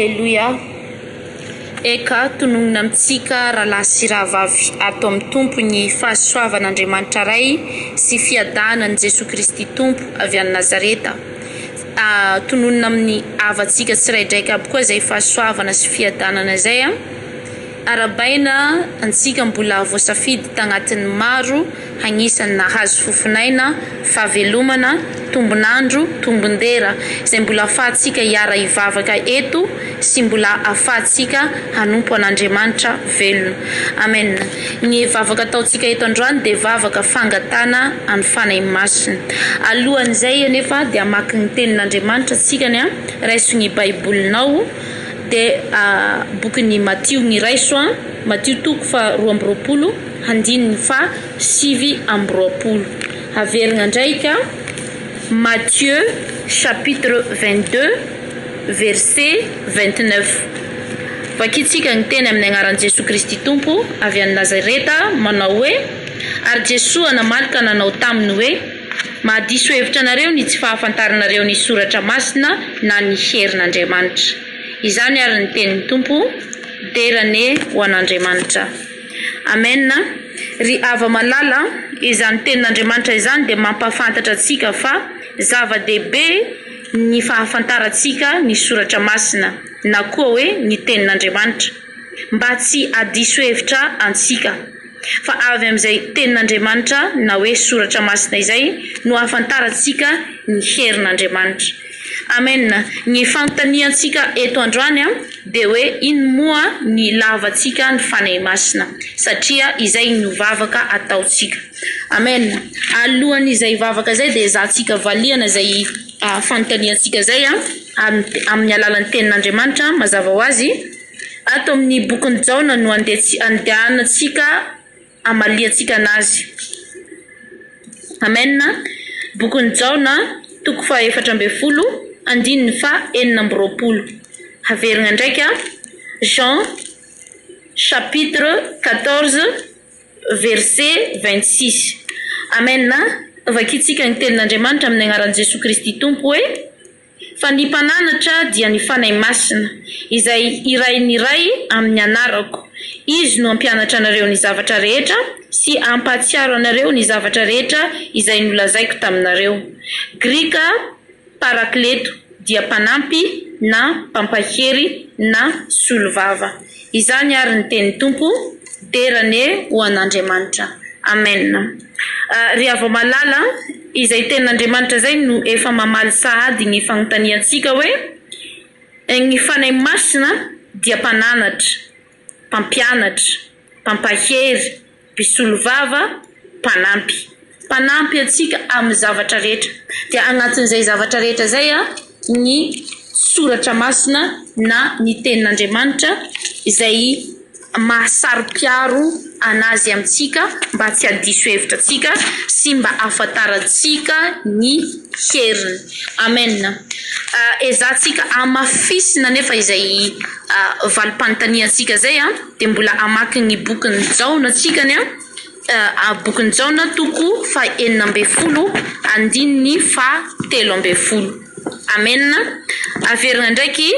Alleluia. Eka tononona amintsika rahalahy sy rahavavy ato amin'ny tompo ny fahasoavan'Andriamanitra ray sy fiadanan'i Jesosy Kristy tompo avy any Nazareta. Tononona amin'ny avantsika tsiraidraika aby koa izay fahasoavana sy fiadanana izay arabaina antsika mbola voasafidy tagnatin'ny maro hagnisany nahazo fofinaina, fahavelomana, tombonandro, tombondera izay mbola ahafahantsika hiara hivavaka eto sy mbola ahafahantsika hanompo an'Andriamanitra velona. Amen. Ny vavaka ataontsika eto androany dia vavaka fangatana amin'ny fanahy masina. Alohan'izay anefa dia hamaky ny tenin'Andriamanitra antsika ny raiso ny baibolinao dia bokin'ny Matthieu ny raiso Matthieu toko fa 12 handininy fa 7. Averina ndraika Matthieu chapitre 22 verset 29. Vakitsika ny teny amin'ny agnaran'i Jesosy Kristy tompo avy any Nazareta manao hoe ary Jesosy namalaka nanao taminy hoe mahadiso hevitra anareo ny tsy fahafantaranareo ny soratra masina na ny herin'Andriamanitra. Izany ary ny tenin'ny tompo derane ho an'Andriamanitra. Amen. Ry ava malala izany tenin'Andriamanitra izany dia mampafantatra antsika fa zava-dehibe ny fahafantarantsika ny soratra masina na koa hoe ny tenin'Andriamanitra mba tsy hadiso hevitra antsika. Fa avy amin'izay tenin'Andriamanitra na hoe soratra masina izay no hahafantarantsika ny herin'Andriamanitra. Amen. Ny fanontaniantsika eto androany dia hoe ino moa ny lavantsika ny fanahy masina satria izay no vavaka ataontsika. Amen. Alohan'izay vavaka izay dia zahantsika valiana izay fanontaniantsika izay amin'ny alalan'ny tenin'Andriamanitra mazava ho azy ato amin'ny bokin'ny Jaona no andehanantsika amaliantsika anazy. Amen. Bokin'ny Jaona toko fa 14 andininy fa 9. Averina ndraika Jean chapitre 14 verset 26. Amen. Vakitsika ny tenin'Andriamanitra amin'ny agnaran'i Jesosy Kristy tompo hoe fa ny mpananatra dia ny fanahy masina izay iray ny iray amin'ny anarako. Izy no ampianatra anareo ny zavatra rehetra sy ampahatsiaro anareo ny zavatra rehetra izay nolazaiko taminareo. Grika parakleto dia mpanampy na pampahery na solovava. Izany ary ny tenin'ny tompo derane ho an'Andriamanitra. Amen. Ry ava malala izay tenin'Andriamanitra zay no efa mamaly sahady ny fanontaniantsika hoe ny fanahy masina dia mpananatra, mpampianatra, pampahery, mpisolovava, mpanampy. Mpanampy antsika amin'ny zavatra rehetra. Dia agnatin'izay zavatra rehetra zay ny soratra masina na ny tenin'Andriamanitra izay mahasaro-piaro anazy amintsika mba tsy hadiso hevitra antsika sy mba ahafantarantsika ny heriny. Amen. Ezahantsika amafisina nefa izay valim-panontaniantsika zay dia mbola amaky ny bokin'ny Jaona antsika ny bokin'ny Jaona toko fa 9 andininy fa 13. Amen. Averina ndraiky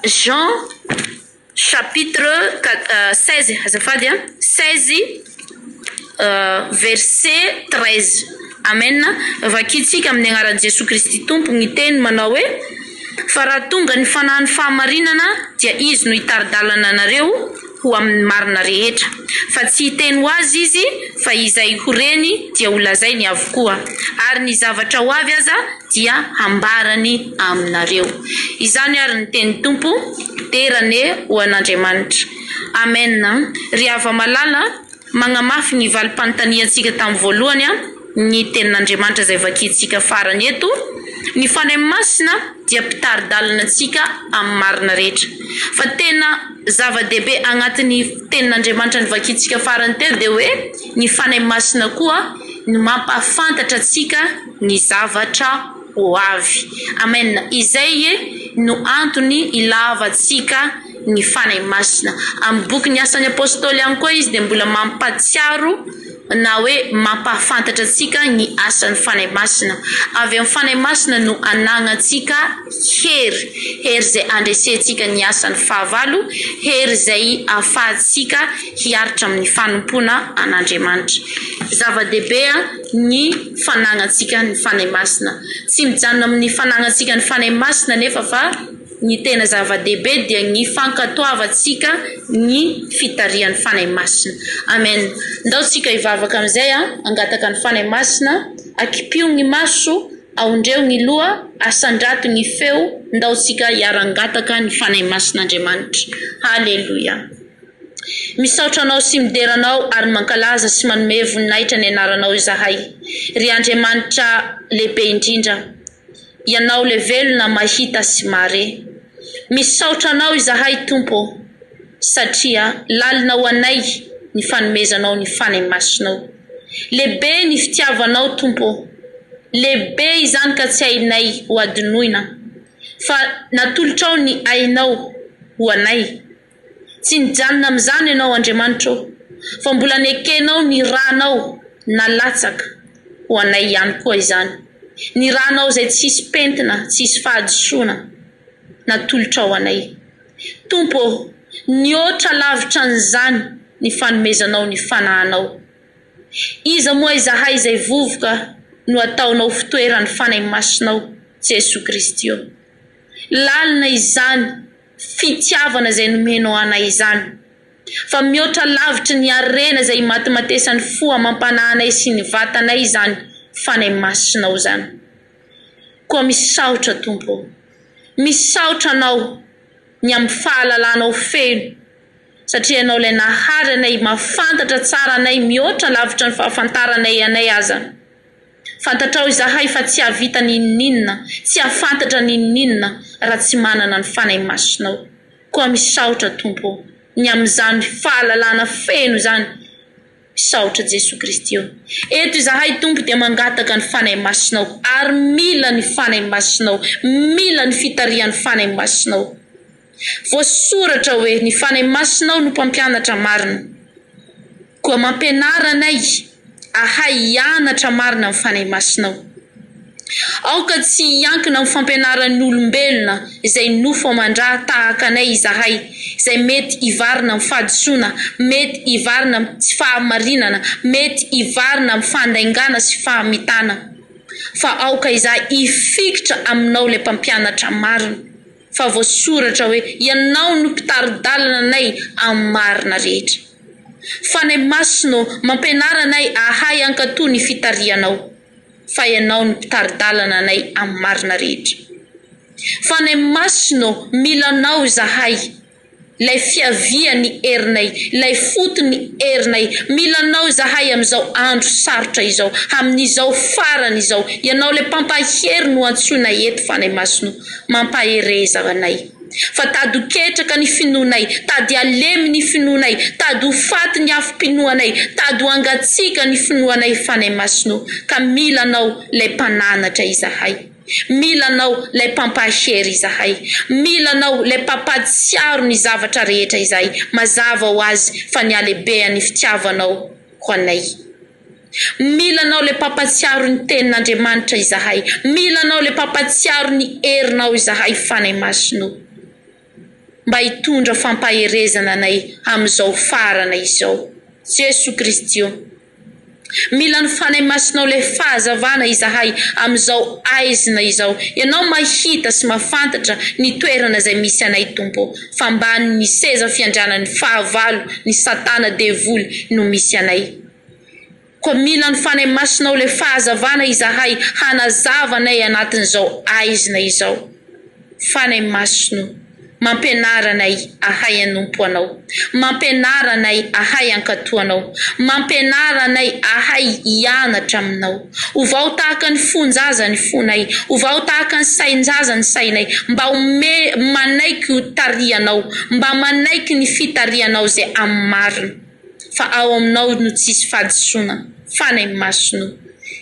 Jean chapitre 16 azafady 16 verset 13. Amen. Vakitsika amin'ny agnaran'i Jesosy Kristy tompo ny teny manao hoe fa raha tonga ny fanahy ny fahamarinana dia izy no hitaridalana anareo ho amin'ny marina rehetra. Fa tsy hiteny ho azy izy fa izay horeny dia holazainy avokoa ary ny zavatra ho avy aza dia hambarany aminareo. Izany ary ny tenin'ny tompo derane ho an'Andriamanitra. Amen. Ry ava malala magnamafy ny valim-panontaniantsika tamin'ny voalohany ny tenin'Andriamanitra izay vakitsika farany eto. Ny fanahy masina dia mpitaridalana antsika amin'ny marina rehetra. Fa tena zava-dehibe agnatin'ny tenin'Andriamanitra ny vakitsika farany telo dia hoe ny fanahy masina koa no mampafantatra antsika ny zavatra ho avy. Amen. Izay no antony ilavantsika ny fanahy masina. Amin'ny boky ny asan'ny apôstôly ihany koa izy dia mbola mampatsiaro na hoe mampahafantatra antsika ny asan'ny fanahy masina. Avy amin'ny fanahy masina no anagnantsika hery izay andresentsika ny asan'ny fahavalo, hery izay ahafahantsika hiaritra amin'ny fanompona an'Andriamanitra. Zava-dehibe ny fanagnantsika ny fanahy masina. Tsy mijanona amin'ny fanagnantsika ny fanahy masina nefa fa ny tena zava-dehibe dia ny fankatoavantsika ny fitarian'ny fanahy masina. Amen. Ndaotsika hivavaka amin'izay angataka ny fanahy masina, akipio ny maso, aondreo ny loha, asandrato ny feo, ndaotsika hiarangataka ny fanahy masin'Andriamanitra. Halleluja. Misaotra anao sy mideranao ary mankalaza sy manome voninahitra ny anaranao izahay. Ry Andriamanitra lehibe indrindra, ianao le velona mahita sy mare. Misaotra anao izahay Tompo, satria lalinao anay ny fanomezanao ny fanahy masinao. Lehibe ny fitiavanao Tompo, lehibe izany ka tsy hainay ho adinoina, fa natolotrao ny ainao ho anay. Tsy nijanona amin'izany ianao Andriamanitra, fa mbola nekenao ny ranao nalatsaka ho anay ihany koa izany. Ny ranao izay tsisy pentina, tsisy fahadisoana, natolotrao anay. Tompo, niotra lavitra an'izany ny fanomezanao ny fanahinao. Iza moa izahay izay vovoka no ataonao fitoeran'ny fanahy masinao, Jesoa Kristy. Lalina izany fitiavana izay nomenao anay izany, fa mihoatra lavitra ny arena izay matimatesan'ny fo amampanahy anay sy ny vatanay izany fanahy masinao izany. Koa misaotra Tompo, misaotra anao ny amin'ny fahalalanao feno, satria ianao ilay nahary anay, mahafantatra tsara anay, mihoatra lavitra ny fahafantaranay anay aza. Fantatrao izahay fa tsy havita ninninna, tsy hafantatra ninninna raha tsy manana ny fanahy masinao. Koa misaotra Tompo, ny amin'izany fahalalana feno izany. Misaotra Jesoa Kristy. Eto izahay Tompo dia mangataka ny fanahy masinao, ary mila ny fanahy masinao, mila ny fitarian'ny fanahy masinao. Voasoratra hoe ny fanahy masinao no mpampianatra marina. Koa mampianara anay ahay hianatra marina amin'ny fanahy masinao. Aoka tsy hiankina amin'ny fampianaran'ny olombelona izay nofo amandraha tahaka anay izahay, izay mety hivarina amin'ny fahadisoana, mety hivarina amin'ny tsy fahamarinana, mety hivarina amin'ny fandaingana sy fahamitana. Fa aoka izahay hifikitra aminao ilay mpampianatra marina. Fa voasoratra hoe ianao no mpitaridalana anay amin'ny marina rehetra. Fanahy masinao mampianara anay ahay ankatoa ny fitarianao, fa ianao no mpitaridalana anay amin'ny marina rehetra. Fanahy masinao milanao izahay, lay fiavia ny herinay, lay foto ny herinay, milanao izahay amin'izao andro sarotra izao, amin'izao farany izao. Ianao ilay mpampahery no antsoina eto fanahy masinao, mampahereza anay. Fa tady ho ketraka ny finoanay, tady alemy ny finoanay, tady ho faty ny afim-pinoanay, tady ho angatsika ny finoanay fanahy masinao. Ka milanao ilay mpananatra izahay, milanao ilay mpampahery izahay, milanao ilay mpampatsiaro ny zavatra rehetra izahay, mazava ho azy fa ny alehibean'ny fitiavanao ho anay. Milanao ilay mpampatsiaro ny tenin'Andriamanitra izahay, milanao ilay mpampatsiaro ny herinao izahay fanahy masinao, mba hitondra fampaherezana anay amin'izao farana izao. Jesoa Kristy. Mila ny fanahy masinao ilay fahazavana izahay amin'izao aizina izao. Ianao mahita sy mahafantatra ny toerana izay misy anay Tompo, fa ambany ny seza fiandrianan'ny fahavalo, ny satana devoly no misy anay. Koa mila ny fanahy masinao ilay fahazavana izahay hanazava anay anatin'izao aizina izao. Fanahy masinao mampianara anay ahay anompo anao, mampianara anay ahay ankatoanao, mampianara anay ahay hianatra aminao. Ovao tahaka ny fonjaza ny fonay, ovao tahaka ny sainjaza ny sainay, mba manaiky ho tarianao, mba manaiky ny fitarianao izay amin'ny marina. Fa ao aminao no tsisy fahadisoana. Fanahy masinao,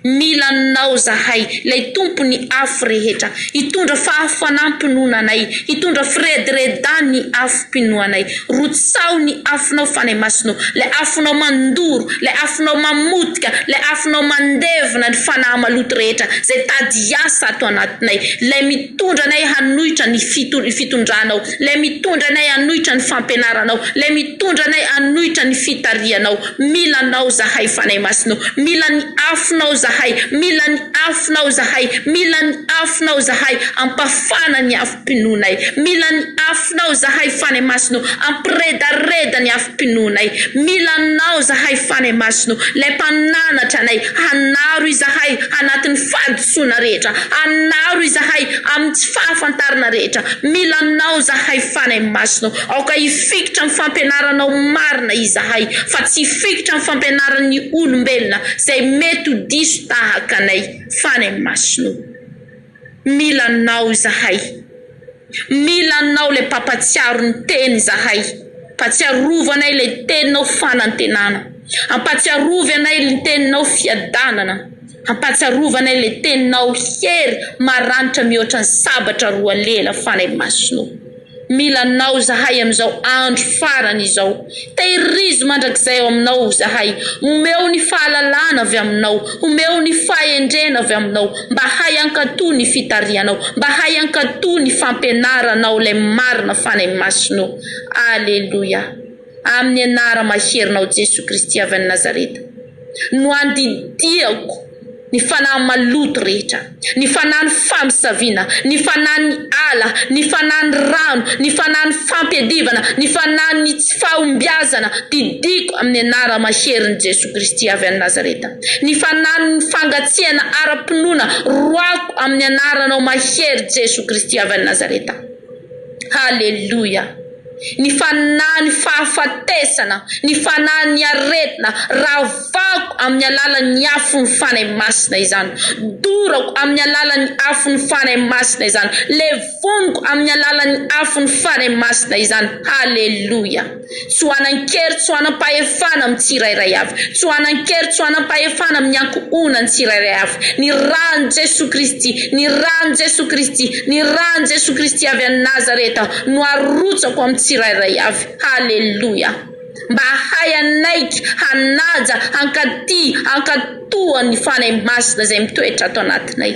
mila anao zahay lay tompony afo rehetra hitondra fahafanam-pinoananay hitondra firediredany afo-pinoanay rotsao ny afonao fanay masinao lay afonao mandoro lay afonao mamotika lay afonao mandevina ny fanahy maloto rehetra zay tady asa ato anatinay lay mitondra anay hanohitra ny fitondranao lay mitondra anay hanohitra ny fampianaranao lay mitondra anay hanohitra ny fitarianao mila anao zahay fanay masinao mila ny afonao zahay mila ny afonao zahay mila ny afonao zahay ampafana ny afo-pinonay mila ny afonao zahay fanay masinao ampiredareda ny afo-pinonay mila anao zahay fanay masinao lay mpananatra anay hanaro izahay anatin'ny fahadisoana rehetra hanaro izahay amin'ny tsy fahafantarana rehetra mila anao zahay fanay masinao aoka hifikitra amin'ny fampianaranao marina izahay fa tsy hifikitra amin'ny fampianaran'ny olombelona zay mety ho diso tahaka anay fanay masinao mila anao zahay mila anao lay pampatsiaro ny teny zahay patsiarovanay lay teninao fanantenana ampatsiarovy anay lay teninao fiadanana ampatsiarovanay lay teninao hery maranitra mihoatra ny sabatra roa lela fanay masinao mila anao zahay amizao andro farany izao tehirizo mandrakizay ao aminao zahay omeo ny fahalalana avy aminao omeo ny fahendrena avy aminao mba hay ankatoa ny fitarianao mba hay ankatoa ny fampianaranao lay marina fanay masinao aleluia amin'ny anara maherinao Jesu Kristy avy any Nazareta no andidiako ny fanahy maloto rehetra ny fanahy famosavina ny fanahy ny ala ny fanahy ny rano ny fanahy ny fampiadivana ny fanahy ny tsy fahombiazana didiko amin'ny anara maherin'i Jesu Kristy avy any Nazareta ny fanahy ny fangatsiana ara-pinoana roako amin'ny anaranao mahery Jesu Kristy avy any Nazareta haleluia ny fanahy ny fahafatesana ny fanahy ny aretina ravako amin'ny alalan'ny afony fanay masina izany dorako amin'ny alalan'ny afony fanay masina izany levoniko amin'ny alalan'ny afony fanay masina izany haleluia tsy hoanan-kery tsy hoanam-pahefana amin'ny tsirairay avy tsy hoanan-kery tsy hoanam-pahefana amin'ny ankohona ny tsirairay avy ny rano Jesu Kristy ny rano Jesu Kristy ny rano Jesu Kristy avy any Nazareta no arotsako amin'ny tsirairay avy haleluia mba hay anaiky hanaja hankaty hankatoa ny fanay masina zay mitoetra ato anatinay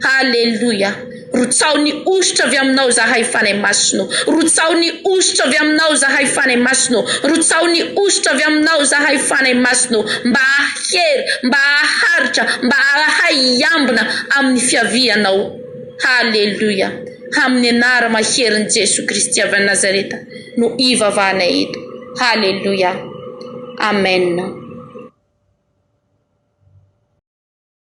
haleluia rotsao ny ositra avy aminao zahay fanay masinao rotsao ny ositra avy aminao zahay fanay masinao rotsao ny ositra avy aminao zahay fanay masinao mba ahery mba aharitra mba ahay iambina amin'ny fiavianao haleluia amin'ny anara maherin'i Jesu Kristy avy any Nazareta no ivavahanay eto haleluia amen